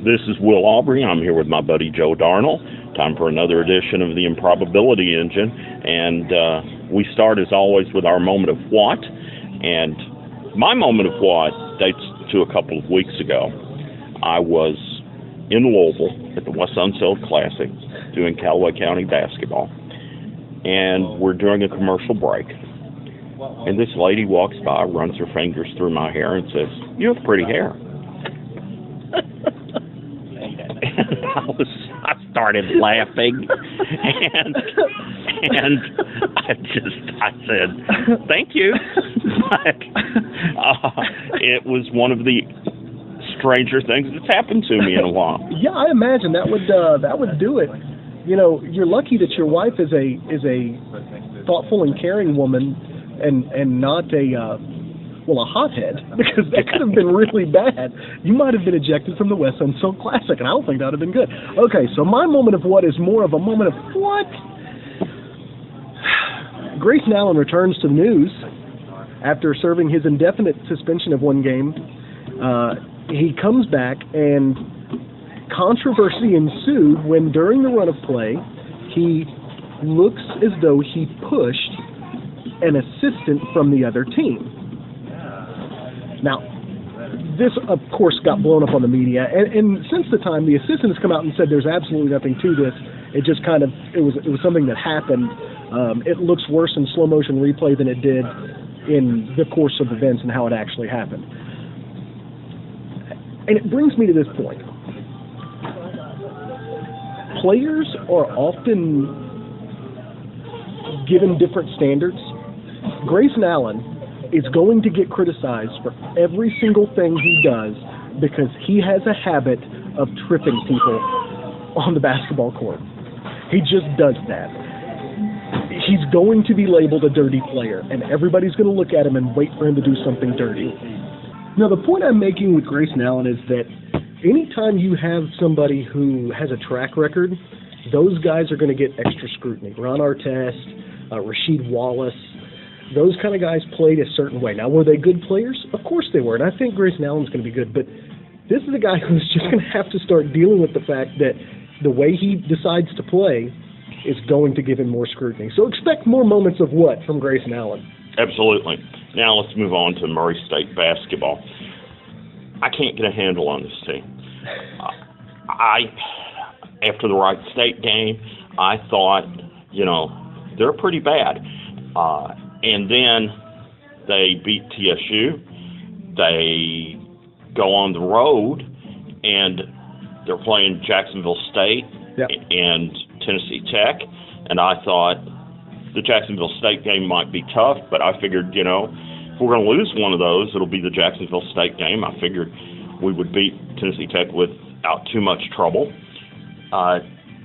This is Will Aubrey. I'm here with my buddy Joe Darnell. Time for another edition of the Improbability Engine. And we start, as always, with our moment of what. And my moment of what dates to a couple of weeks ago. I was in Louisville at the West Sunset Classic doing Calloway County basketball. And we're doing a commercial break. And this lady walks by, runs her fingers through my hair, and says, "You have pretty hair." And I started laughing, and I said, "Thank you." But it was one of the stranger things that's happened to me in a while. Yeah, I imagine that would do it. You know, you're lucky that your wife is a thoughtful and caring woman, and not a hothead, because that could have been really bad. You might have been ejected from the West Sunset Classic, and I don't think that would have been good. Okay, so my moment of what is more of a moment of what? Grayson Allen returns to the news after serving his indefinite suspension of one game. He comes back, and controversy ensued when, during the run of play, he looks as though he pushed an assistant from the other team. Now, this, of course, got blown up on the media, and since the time, the assistant has come out and said there's absolutely nothing to this. It just it was something that happened. It looks worse in slow motion replay than it did in the course of events and how it actually happened. And it brings me to this point. Players are often given different standards. Grayson Allen is going to get criticized for every single thing he does because he has a habit of tripping people on the basketball court. He just does that. He's going to be labeled a dirty player, and everybody's going to look at him and wait for him to do something dirty. Now, the point I'm making with Grayson Allen is that anytime you have somebody who has a track record, those guys are going to get extra scrutiny. Ron Artest, Rasheed Wallace, those kind of guys played a certain way. Now, were they good players? Of course they were, and I think Grayson Allen's going to be good, but this is a guy who's just going to have to start dealing with the fact that the way he decides to play is going to give him more scrutiny. So expect more moments of what from Grayson Allen? Absolutely. Now let's move on to Murray State basketball. I can't get a handle on this team. After the Wright State game, I thought, they're pretty bad. And then they beat TSU. They go on the road, and they're playing Jacksonville State and Tennessee Tech. And I thought the Jacksonville State game might be tough, but I figured, if we're going to lose one of those, it'll be the Jacksonville State game. I figured we would beat Tennessee Tech without too much trouble.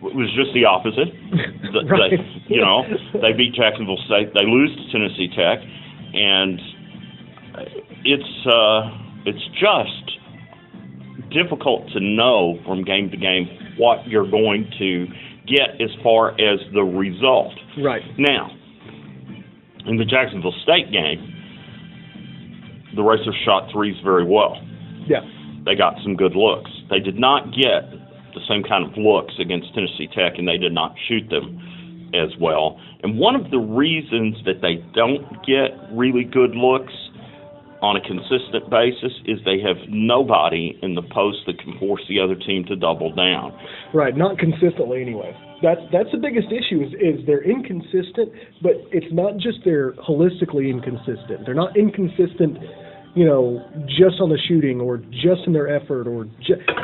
It was just the opposite. Right. They beat Jacksonville State. They lose to Tennessee Tech, and it's just difficult to know from game to game what you're going to get as far as the result. Right. Now, in the Jacksonville State game, the Racers shot threes very well. Yeah. They got some good looks. They did not get the same kind of looks against Tennessee Tech, and they did not shoot them as well. And one of the reasons that they don't get really good looks on a consistent basis is they have nobody in the post that can force the other team to double down. Right, not consistently anyway. That's the biggest issue is they're inconsistent, but it's not just they're holistically inconsistent. They're not inconsistent, just on the shooting or just in their effort,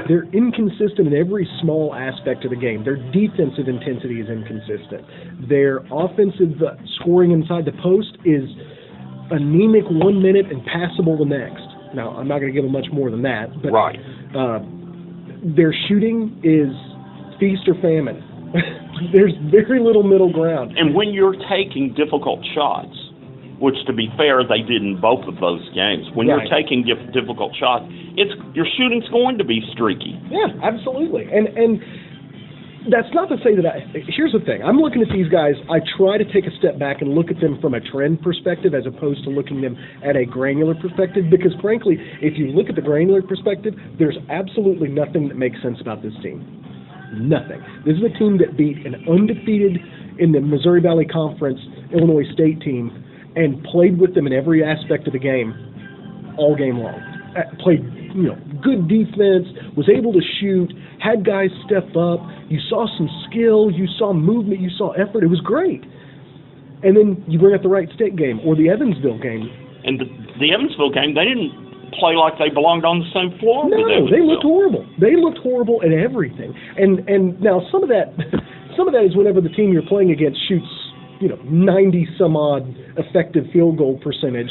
they're inconsistent in every small aspect of the game. Their defensive intensity is inconsistent. Their offensive scoring inside the post is anemic 1 minute and passable the next. Now, I'm not going to give them much more than that, but right. Their shooting is feast or famine. There's very little middle ground. And when you're taking difficult shots, which, to be fair, they did in both of those games, when right. you're taking difficult shots, your shooting's going to be streaky. Yeah, absolutely. And That's not to say that here's the thing. I'm looking at these guys. I try to take a step back and look at them from a trend perspective as opposed to looking them at a granular perspective, because frankly, if you look at the granular perspective, there's absolutely nothing that makes sense about this team. Nothing. This is a team that beat an undefeated in the Missouri Valley Conference Illinois State team and played with them in every aspect of the game all game long. Played, good defense, was able to shoot, had guys step up. You saw some skill, you saw movement, you saw effort. It was great. And then you bring up the Wright State game or the Evansville game. And the Evansville game, they didn't play like they belonged on the same floor. No, they looked horrible. They looked horrible at everything. And now some of that is whenever the team you're playing against shoots, 90 some odd effective field goal percentage.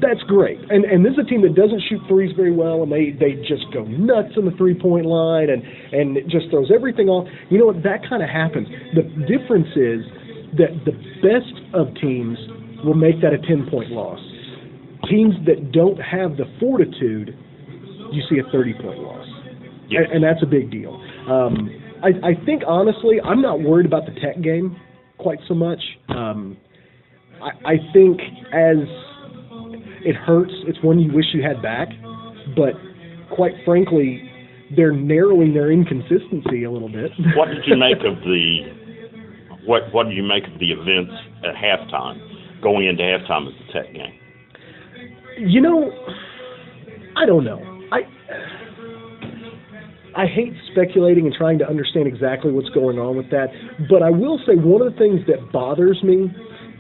That's great. And this is a team that doesn't shoot threes very well, and they just go nuts on the three-point line and it just throws everything off. You know what? That kind of happens. The difference is that the best of teams will make that a 10-point loss. Teams that don't have the fortitude, you see a 30-point loss. Yes. And that's a big deal. I think, honestly, I'm not worried about the Tech game quite so much. I think as it hurts, it's one you wish you had back, but quite frankly, they're narrowing their inconsistency a little bit. What did you make of what did you make of the events at halftime, going into halftime of the Tech game? I don't know. I hate speculating and trying to understand exactly what's going on with that, but I will say one of the things that bothers me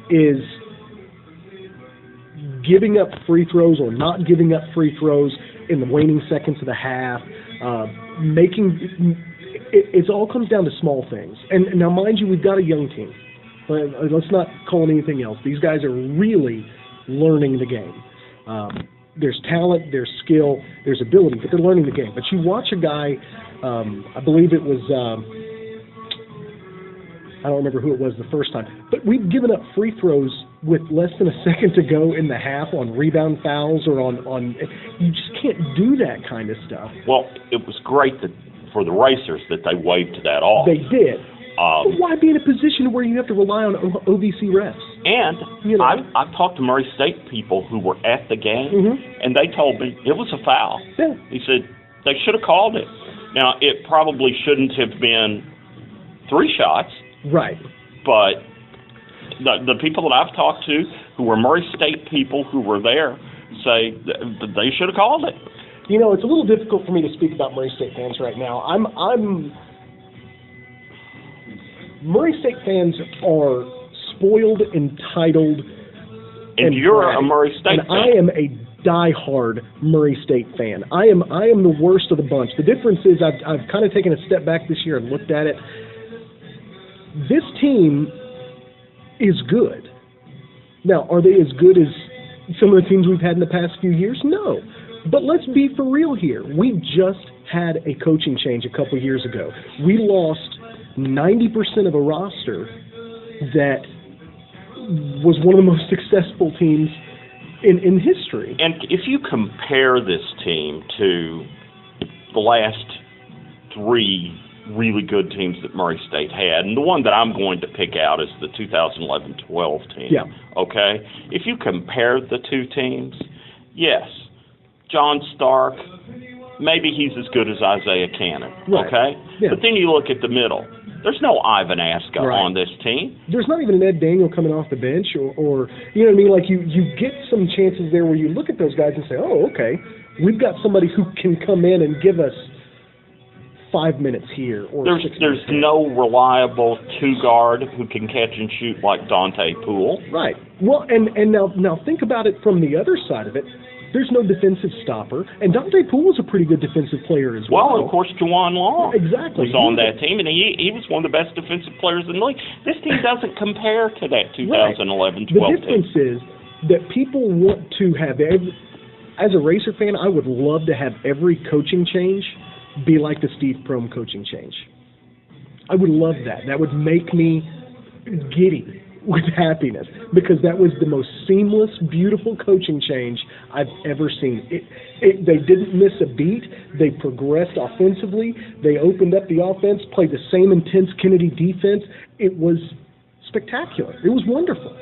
is giving up free throws or not giving up free throws in the waning seconds of the half, it all comes down to small things. And now, mind you, we've got a young team. Let's not call it anything else. These guys are really learning the game. There's talent, there's skill, there's ability, but they're learning the game. But you watch a guy, I believe it was, I don't remember who it was the first time, but we've given up free throws with less than a second to go in the half on rebound fouls or on you just can't do that kind of stuff. Well, it was great for the Racers that they waved that off. They did. But why be in a position where you have to rely on OVC refs? And I've talked to Murray State people who were at the game, and they told me it was a foul. Yeah. He said they should have called it. Now, it probably shouldn't have been 3 shots. Right. But the people that I've talked to who were Murray State people who were there say that they should have called it. It's a little difficult for me to speak about Murray State fans right now. Murray State fans are spoiled, entitled, and you're a Murray State fan. I am a diehard Murray State fan. I am the worst of the bunch. The difference is I've kind of taken a step back this year and looked at it. This team is good. Now, are they as good as some of the teams we've had in the past few years? No. But let's be for real here. We just had a coaching change a couple years ago. We lost 90% of a roster that was one of the most successful teams in history. And if you compare this team to the last 3 really good teams that Murray State had, and the one that I'm going to pick out is the 2011-12 team. Yeah. Okay? If you compare the two teams, yes, John Stark, maybe he's as good as Isaiah Cannon. Right. Okay? Yeah. But then you look at the middle. There's no Ivan Aska on this team. There's not even an Ed Daniel coming off the bench or you know what I mean? Like you get some chances there where you look at those guys and say, oh, okay, we've got somebody who can come in and give us 5 minutes here or there's 6 minutes here. No reliable 2-guard who can catch and shoot like Dante Poole. Right. Well, and now think about it from the other side of it. There's no defensive stopper, and Dante Poole was a pretty good defensive player as well. Well, of course, Juwan Long was on that team, and he was one of the best defensive players in the league. This team doesn't compare to that 2011-12 team. The difference is that people want to have as a Racer fan, I would love to have every coaching change be like the Steve Prohm coaching change. I would love that. That would make me giddy. with happiness because that was the most seamless, beautiful coaching change I've ever seen. They didn't miss a beat. They progressed offensively. They opened up the offense, played the same intense Kennedy defense. It was spectacular. It was wonderful.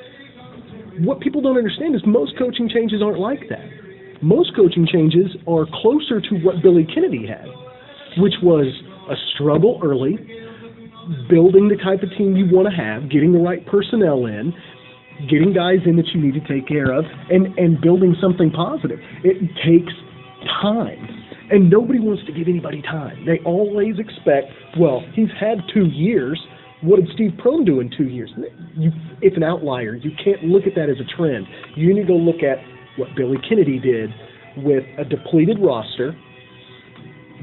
What people don't understand is most coaching changes aren't like that. Most coaching changes are closer to what Billy Kennedy had, which was a struggle early, building the type of team you want to have, getting the right personnel in, getting guys in that you need to take care of, and building something positive. It takes time. And nobody wants to give anybody time. They always expect, well, he's had 2 years. What did Steve Prohm do in 2 years? It's an outlier. You can't look at that as a trend. You need to go look at what Billy Kennedy did with a depleted roster,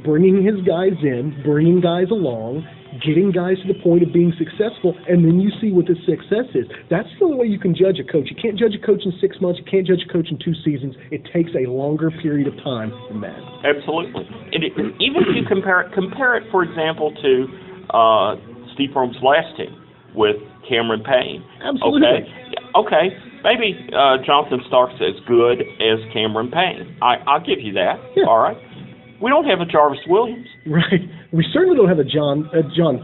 bringing his guys in, bringing guys along, getting guys to the point of being successful, and then you see what the success is. That's the only way you can judge a coach. You can't judge a coach in 6 months. You can't judge a coach in 2 seasons. It takes a longer period of time than that. Absolutely. And even if you compare it, for example, to Steve Prohm's last team with Cameron Payne. Absolutely. Okay. Maybe Jonathan Stark's as good as Cameron Payne. I'll give you that. Yeah. All right. We don't have a Jarvis Williams. Right. We certainly don't have a John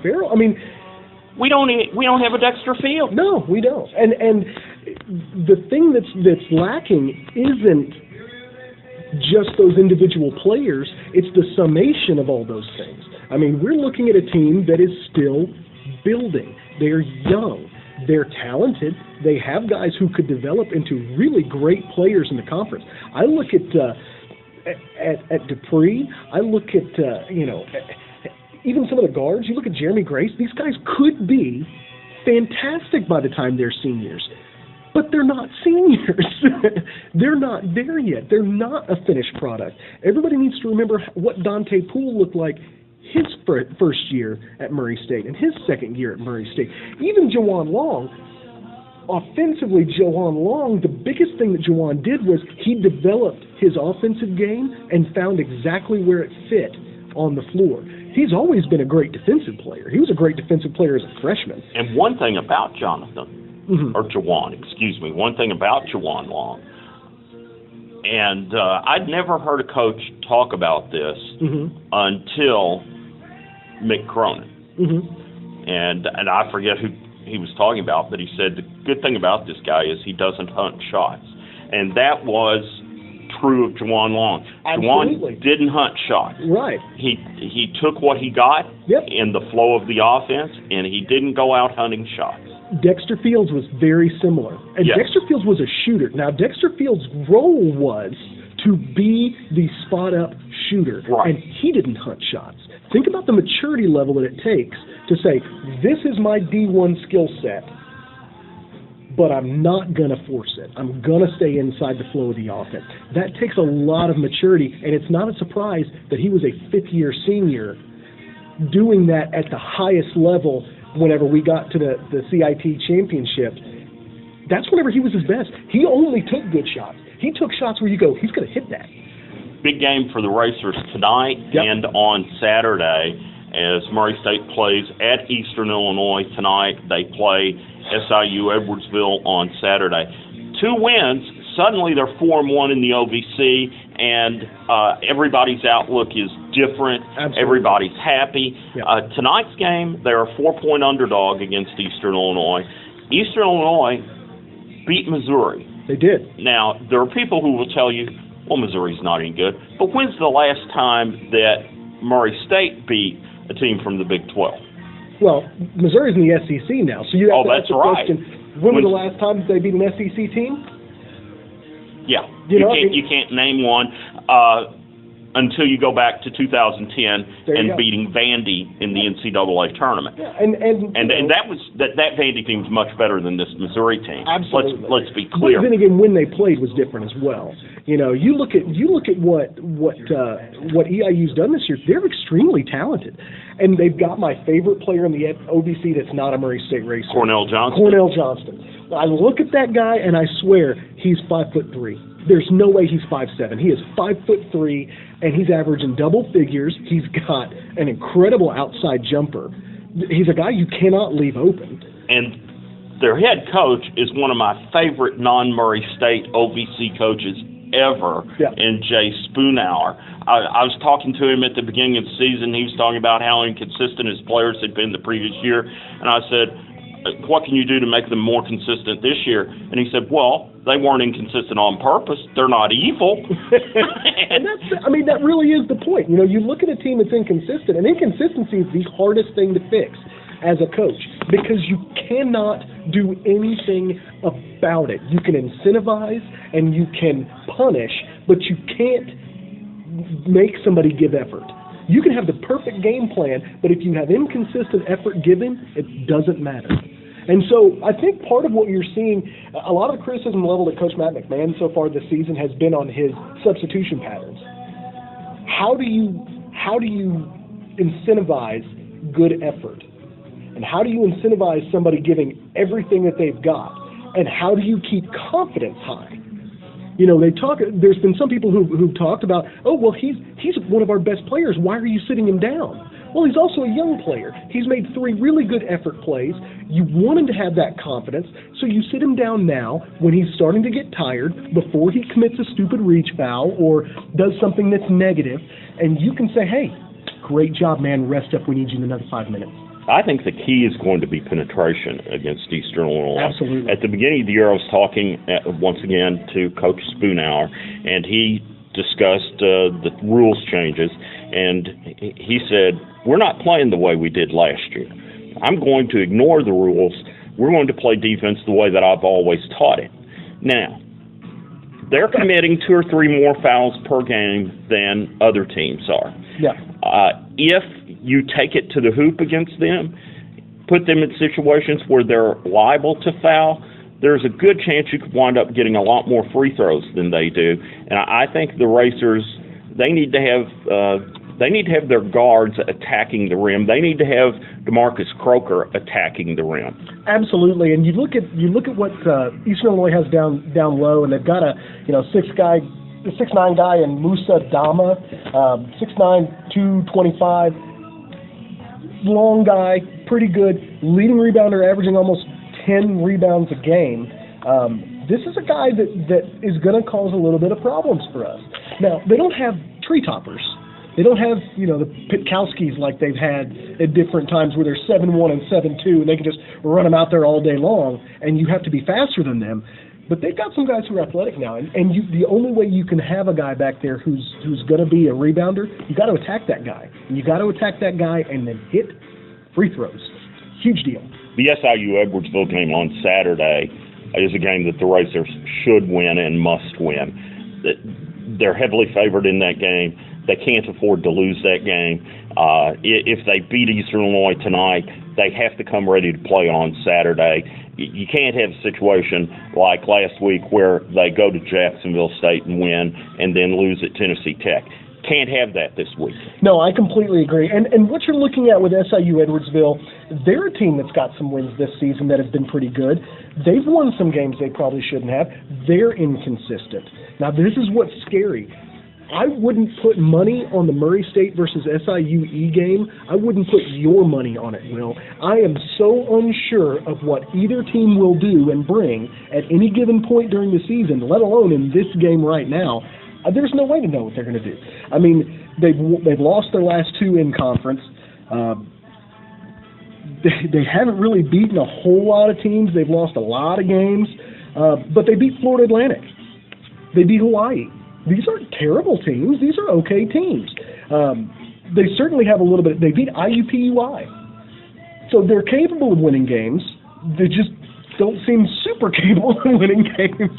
Farrell. I mean, we don't have a Dexter Field. No, we don't. And the thing that's lacking isn't just those individual players. It's the summation of all those things. I mean, we're looking at a team that is still building. They're young. They're talented. They have guys who could develop into really great players in the conference. I look at Dupree. I look at even some of the guards. You look at Jeremy Grace. These guys could be fantastic by the time they're seniors, but they're not seniors. They're not there yet. They're not a finished product. Everybody needs to remember what Dante Poole looked like his first year at Murray State and his second year at Murray State. Even Jawan Long, offensively, Jawan Long, the biggest thing that Jawan did was he developed his offensive game and found exactly where it fit on the floor. He's always been a great defensive player. He was a great defensive player as a freshman. And one thing about Jawan, one thing about Jawan Long, and I'd never heard a coach talk about this until Mick Cronin. And I forget who he was talking about, but he said the good thing about this guy is he doesn't hunt shots. And that was true of Jawan Long. Absolutely. Jawan didn't hunt shots. Right. He took what he got in the flow of the offense, and he didn't go out hunting shots. Dexter Fields was very similar. And yes. Dexter Fields was a shooter. Now, Dexter Fields' role was to be the spot-up shooter. Right. And he didn't hunt shots. Think about the maturity level that it takes to say, this is my D1 skill set, but I'm not going to force it. I'm going to stay inside the flow of the offense. That takes a lot of maturity, and it's not a surprise that he was a fifth-year senior doing that at the highest level whenever we got to the CIT championship. That's whenever he was his best. He only took good shots. He took shots where you go, he's going to hit that. Big game for the Racers tonight and on Saturday as Murray State plays at Eastern Illinois tonight. They play SIU Edwardsville on Saturday. 2 wins. Suddenly they're 4-1 in the OVC, and everybody's outlook is different. Absolutely. Everybody's happy. Yep. Tonight's game, they're a 4-point underdog against Eastern Illinois. Eastern Illinois beat Missouri. They did. Now, there are people who will tell you, well, Missouri's not any good. But when's the last time that Murray State beat a team from the Big 12? Well, Missouri's in the SEC now, so you have to ask the question, when was the last time they beat an SEC team? Yeah, you can't name one until you go back to 2010 and beating Vandy in the NCAA tournament. Yeah, and that Vandy team was much better than this Missouri team. Absolutely. Let's be clear. But then again, when they played was different as well. You know, you look at what EIU's done this year. They're extremely talented, and they've got my favorite player in the OVC that's not a Murray State racer, Cornell Johnston. Cornell Johnston. I look at that guy and I swear he's 5'3". There's no way he's 5'7". He is 5'3", and he's averaging double figures. He's got an incredible outside jumper. He's a guy you cannot leave open. And their head coach is one of my favorite non-Murray State OVC coaches ever, in Jay Spoonhour. I was talking to him at the beginning of the season. He was talking about how inconsistent his players had been the previous year, and I said, what can you do to make them more consistent this year? And he said, well, they weren't inconsistent on purpose. They're not evil. And that really is the point. You know, you look at a team that's inconsistent, and inconsistency is the hardest thing to fix as a coach, because you cannot do anything about it. You can incentivize and you can punish, but you can't make somebody give effort. You can have the perfect game plan, but if you have inconsistent effort given, it doesn't matter. And so I think part of what you're seeing, a lot of the criticism leveled at Coach Matt McMahon so far this season has been on his substitution patterns. How do you incentivize good effort? And how do you incentivize somebody giving everything that they've got? And how do you keep confidence high? You know, there's been some people who've talked about, oh, well, he's one of our best players. Why are you sitting him down? Well, he's also a young player. He's made 3 really good effort plays. You want him to have that confidence, so you sit him down now when he's starting to get tired, before he commits a stupid reach foul or does something that's negative, and you can say, hey, great job, man, rest up, we need you in another 5 minutes. I think the key is going to be penetration against Eastern Illinois. Absolutely. At the beginning of the year, I was talking once again to Coach Spoonhour, and he discussed the rules changes, and he said, we're not playing the way we did last year. I'm going to ignore the rules. We're going to play defense the way that I've always taught it. Now, they're committing 2 or 3 more fouls per game than other teams are. Yeah. If you take it to the hoop against them, put them in situations where they're liable to foul, there's a good chance you could wind up getting a lot more free throws than they do. And I think the Racers, they need to have their guards attacking the rim. They need to have DeMarcus Croker attacking the rim. Absolutely, and you look at what Eastern Illinois has down low, and they've got a 6'9" guy in Musa Dama, 6'9", 225, long guy, pretty good, leading rebounder, averaging almost 10 rebounds a game. This is a guy that is going to cause a little bit of problems for us. Now, they don't have tree toppers. They don't have, the Pitkowskis like they've had at different times where they're 7'1" and 7'2", and they can just run them out there all day long, and you have to be faster than them. But they've got some guys who are athletic now, and the only way you can have a guy back there who's going to be a rebounder, you got to attack that guy. And you got to attack that guy and then hit free throws. Huge deal. The SIU Edwardsville game on Saturday is a game that the Racers should win and must win. They're heavily favored in that game. They can't afford to lose that game. If they beat Eastern Illinois tonight, they have to come ready to play on Saturday. You can't have a situation like last week where they go to Jacksonville State and win and then lose at Tennessee Tech. Can't have that this week. No, I completely agree. And what you're looking at with SIU Edwardsville, they're a team that's got some wins this season that have been pretty good. They've won some games they probably shouldn't have. They're inconsistent. Now, this is what's scary. I wouldn't put money on the Murray State versus SIU game. I wouldn't put your money on it, Will. I am so unsure of what either team will do and bring at any given point during the season, let alone in this game right now. There's no way to know what they're going to do. I mean, they've lost their last 2 in conference. They haven't really beaten a whole lot of teams. They've lost a lot of games, but they beat Florida Atlantic. They beat Hawaii. These aren't terrible teams. These are okay teams. They certainly have a little bit. They beat IUPUI. So they're capable of winning games. They just don't seem super capable of winning games.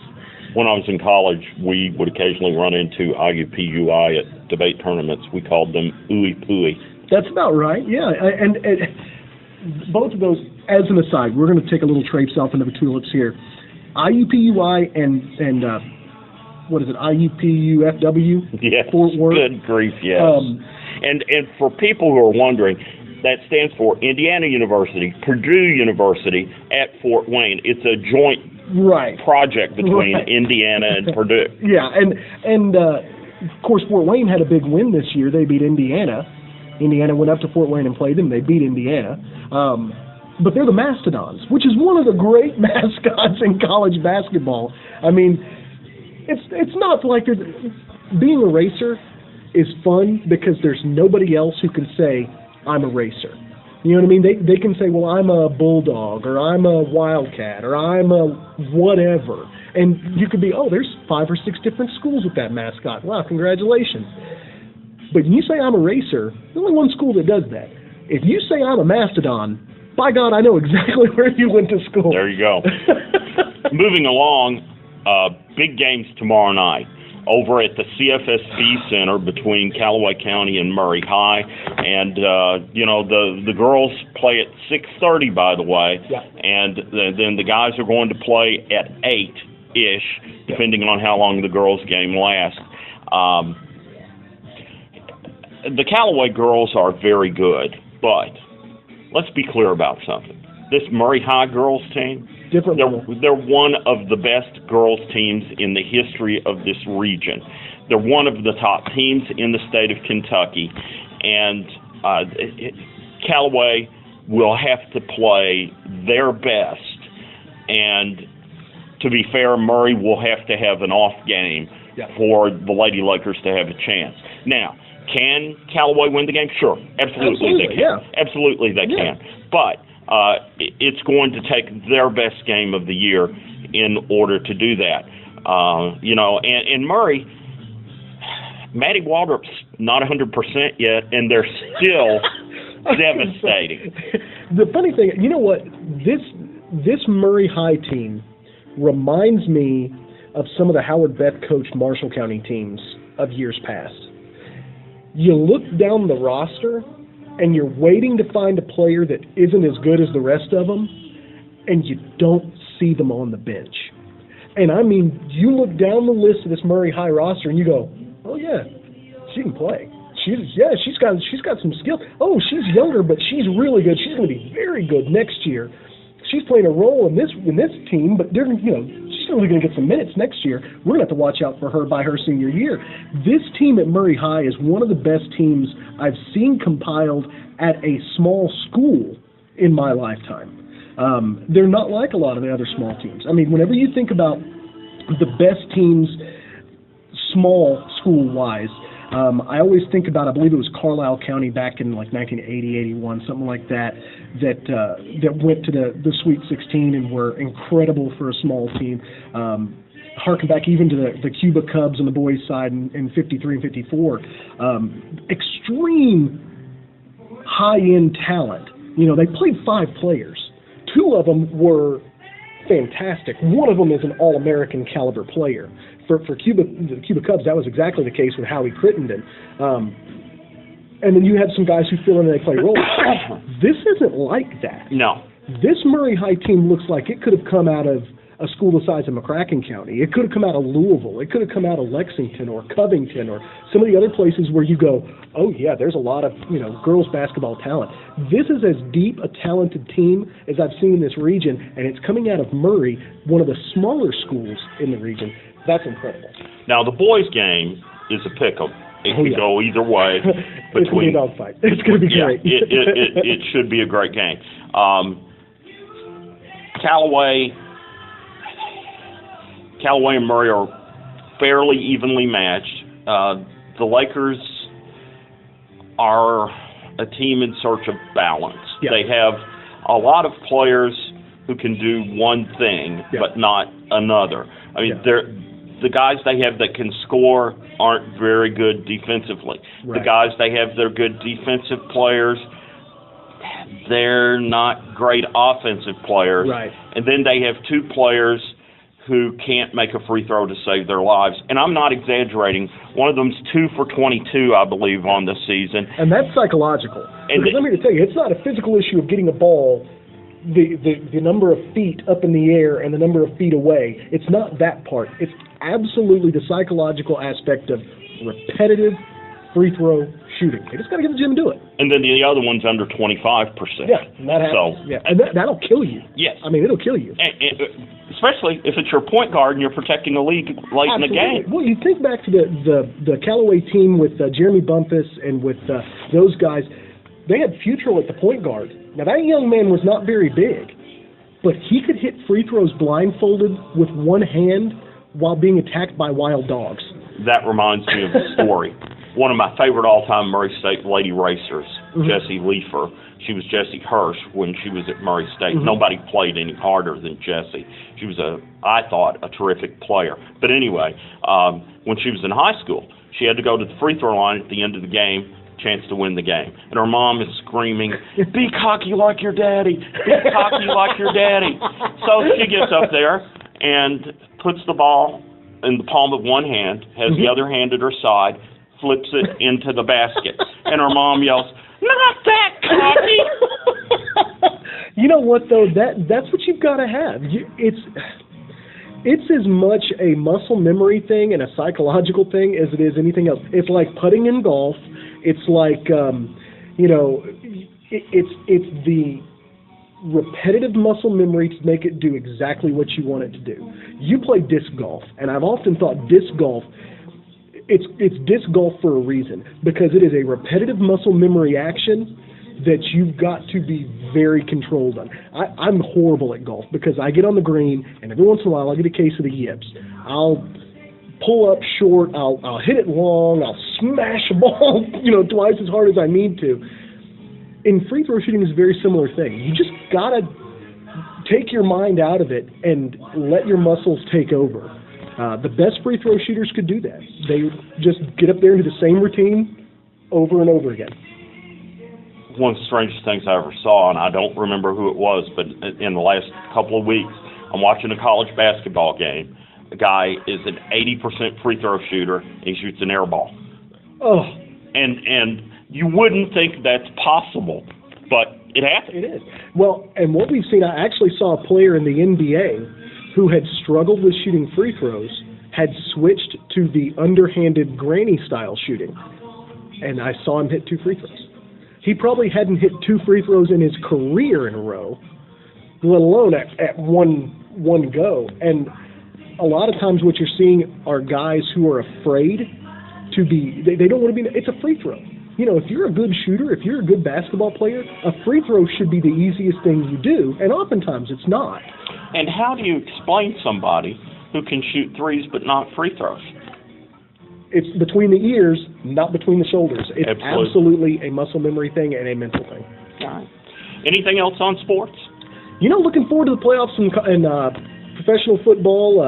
When I was in college, we would occasionally run into IUPUI at debate tournaments. We called them ooey pooey. That's about right, yeah. And both of those, as an aside, we're going to take a little traipse off into the tulips here. IUPUI and what is it, IUPUFW? Yes, Fort Worth. Good grief, yes. And for people who are wondering, that stands for Indiana University, Purdue University at Fort Wayne. It's a joint project between Indiana and Purdue. Yeah, and of course Fort Wayne had a big win this year. They beat Indiana. Indiana went up to Fort Wayne and played them. They beat Indiana. but they're the Mastodons, which is one of the great mascots in college basketball. I mean, it's not like being a racer is fun because there's nobody else who can say, I'm a racer. You know what I mean? They can say, well, I'm a bulldog, or I'm a wildcat, or I'm a whatever. And you could be, oh, there's 5 or 6 different schools with that mascot. Wow, congratulations. But when you say I'm a racer, there's only one school that does that. If you say I'm a Mastodon, by God, I know exactly where you went to school. There you go. Moving along, big games tomorrow night over at the CFSB Center between Calloway County and Murray High. And, the girls play at 6:30, by the way. Yeah. And then the guys are going to play at 8-ish, depending on how long the girls' game lasts. The Calloway girls are very good, but let's be clear about something. This Murray High girls team, they're one of the best girls teams in the history of this region. They're one of the top teams in the state of Kentucky, and Callaway will have to play their best. And to be fair, Murray will have to have an off game for the Lady Lakers to have a chance. Now, can Callaway win the game? Sure, absolutely they can. Yeah. Absolutely they can. But it's going to take their best game of the year in order to do that. And Murray, Maddie Waldrop's not 100% yet, and they're still devastating. The funny thing, you know what? This Murray High team reminds me of some of the Howard Beth coached Marshall County teams of years past. You look down the roster, and you're waiting to find a player that isn't as good as the rest of them, and you don't see them on the bench. And I mean, you look down the list of this Murray High roster, and you go, oh yeah, she can play. She's got some skill. Oh, she's younger, but she's really good. She's going to be very good next year. She's playing a role in this team, but she's only going to get some minutes next year. We're going to have to watch out for her by her senior year. This team at Murray High is one of the best teams I've seen compiled at a small school in my lifetime. They're not like a lot of the other small teams. I mean, whenever you think about the best teams, small school-wise, I always think about, I believe it was Carlisle County back in like 1980, 81, something like that went to the Sweet 16 and were incredible for a small team. Harken back even to the Cuba Cubs on the boys' side in 53 and 54. Extreme high-end talent. They played 5 players. 2 of them were fantastic. One of them is an All-American caliber player. For the Cuba Cubs, that was exactly the case with Howie Crittenden. And then you have some guys who fill in and they play roles. This isn't like that. No. This Murray High team looks like it could have come out of a school the size of McCracken County. It could have come out of Louisville. It could have come out of Lexington or Covington or some of the other places where you go, oh yeah, there's a lot of girls basketball talent. This is as deep a talented team as I've seen in this region, and it's coming out of Murray, one of the smaller schools in the region. That's incredible. Now the boys' game is a pick'em. It can go either way. It's going to be a dogfight. It's going to be great. It should be a great game. Callaway and Murray are fairly evenly matched. The Lakers are a team in search of balance. Yeah. They have a lot of players who can do one thing, but not another. I mean, the guys they have that can score aren't very good defensively. Right. The guys they have, they're good defensive players. They're not great offensive players. Right. And then they have 2 players who can't make a free throw to save their lives. And I'm not exaggerating. One of them's 2 for 22, I believe, on the season. And that's psychological. And because let me tell you, it's not a physical issue of getting a ball the number of feet up in the air and the number of feet away. It's not that part. It's absolutely the psychological aspect of repetitive free throw shooting. You just got to get the gym and do it. And then the other one's under 25%. Yeah, and that happens. So, yeah, and that'll kill you. Yes. I mean, it'll kill you. And especially if it's your point guard and you're protecting the league late in the game. Well, you think back to the Callaway team with Jeremy Bumpus and with those guys. They had Futrell at the point guard Now, that young man was not very big, but he could hit free throws blindfolded with one hand while being attacked by wild dogs. That reminds me of a story. One of my favorite all-time Murray State lady racers, Jessie Leifer. She was Jessie Hirsch when she was at Murray State. Nobody played any harder than Jessie. She was, I thought, a terrific player. But anyway, when she was in high school, she had to go to the free throw line at the end of the game, chance to win the game. And her mom is screaming, "Be cocky like your daddy! Be cocky like your daddy!" So she gets up there and puts the ball in the palm of one hand, has the other hand at her side, flips it into the basket. And her mom yells, "Not that cocky!" You know what, though? That's what you've got to have. It's as much a muscle memory thing and a psychological thing as it is anything else. It's like putting in golf. It's like, it's the repetitive muscle memory to make it do exactly what you want it to do. You play disc golf, and I've often thought disc golf, it's disc golf for a reason, because it is a repetitive muscle memory action that you've got to be very controlled on. I'm horrible at golf because I get on the green, and every once in a while I'll get a case of the yips. I'll pull up short, I'll hit it long, I'll smash a ball, twice as hard as I need to. In free throw shooting is a very similar thing. You just gotta take your mind out of it and let your muscles take over. The best free throw shooters could do that. They just get up there and do the same routine over and over again. One of the strangest things I ever saw, and I don't remember who it was, but in the last couple of weeks, I'm watching a college basketball game. The guy is an 80% free throw shooter, and he shoots an air ball. Oh. And you wouldn't think that's possible, but it happens. It is. Well, and what we've seen, I actually saw a player in the NBA who had struggled with shooting free throws, had switched to the underhanded granny-style shooting, and I saw him hit 2 free throws. He probably hadn't hit 2 free throws in his career in a row, let alone at one go. And a lot of times what you're seeing are guys who are afraid to be, they don't want to be, it's a free throw. If you're a good shooter, if you're a good basketball player, a free throw should be the easiest thing you do, and oftentimes it's not. And how do you explain somebody who can shoot threes but not free throws? It's between the ears, not between the shoulders. It's absolutely a muscle memory thing and a mental thing. All right. Anything else on sports? Looking forward to the playoffs in professional football,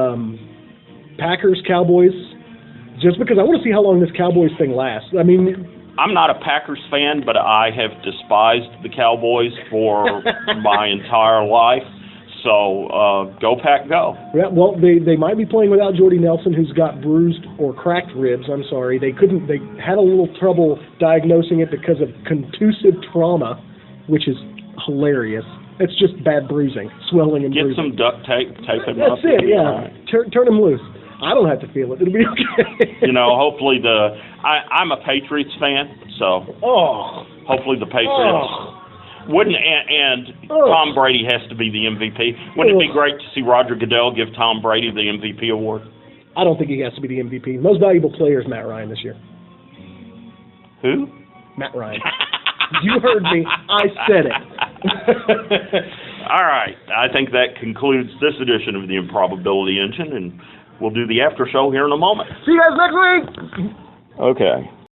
Packers, Cowboys, just because I want to see how long this Cowboys thing lasts. I mean, I'm not a Packers fan, but I have despised the Cowboys for my entire life. So, go Pack, go. Yeah, well, they might be playing without Jordy Nelson, who's got bruised or cracked ribs. I'm sorry. They had a little trouble diagnosing it because of contusive trauma, which is hilarious. It's just bad bruising, swelling and bruising. Get some duct tape, tape him up. That's it, yeah. Right. Turn him loose. I don't have to feel it. It'll be okay. Hopefully I'm a Patriots fan, so hopefully the Patriots wouldn't, and Tom Brady has to be the MVP. Wouldn't it be great to see Roger Goodell give Tom Brady the MVP award? I don't think he has to be the MVP. The most valuable player is Matt Ryan this year. Who? Matt Ryan. You heard me. I said it. All right. I think that concludes this edition of the Improbability Engine, and we'll do the after show here in a moment. See you guys next week. Okay.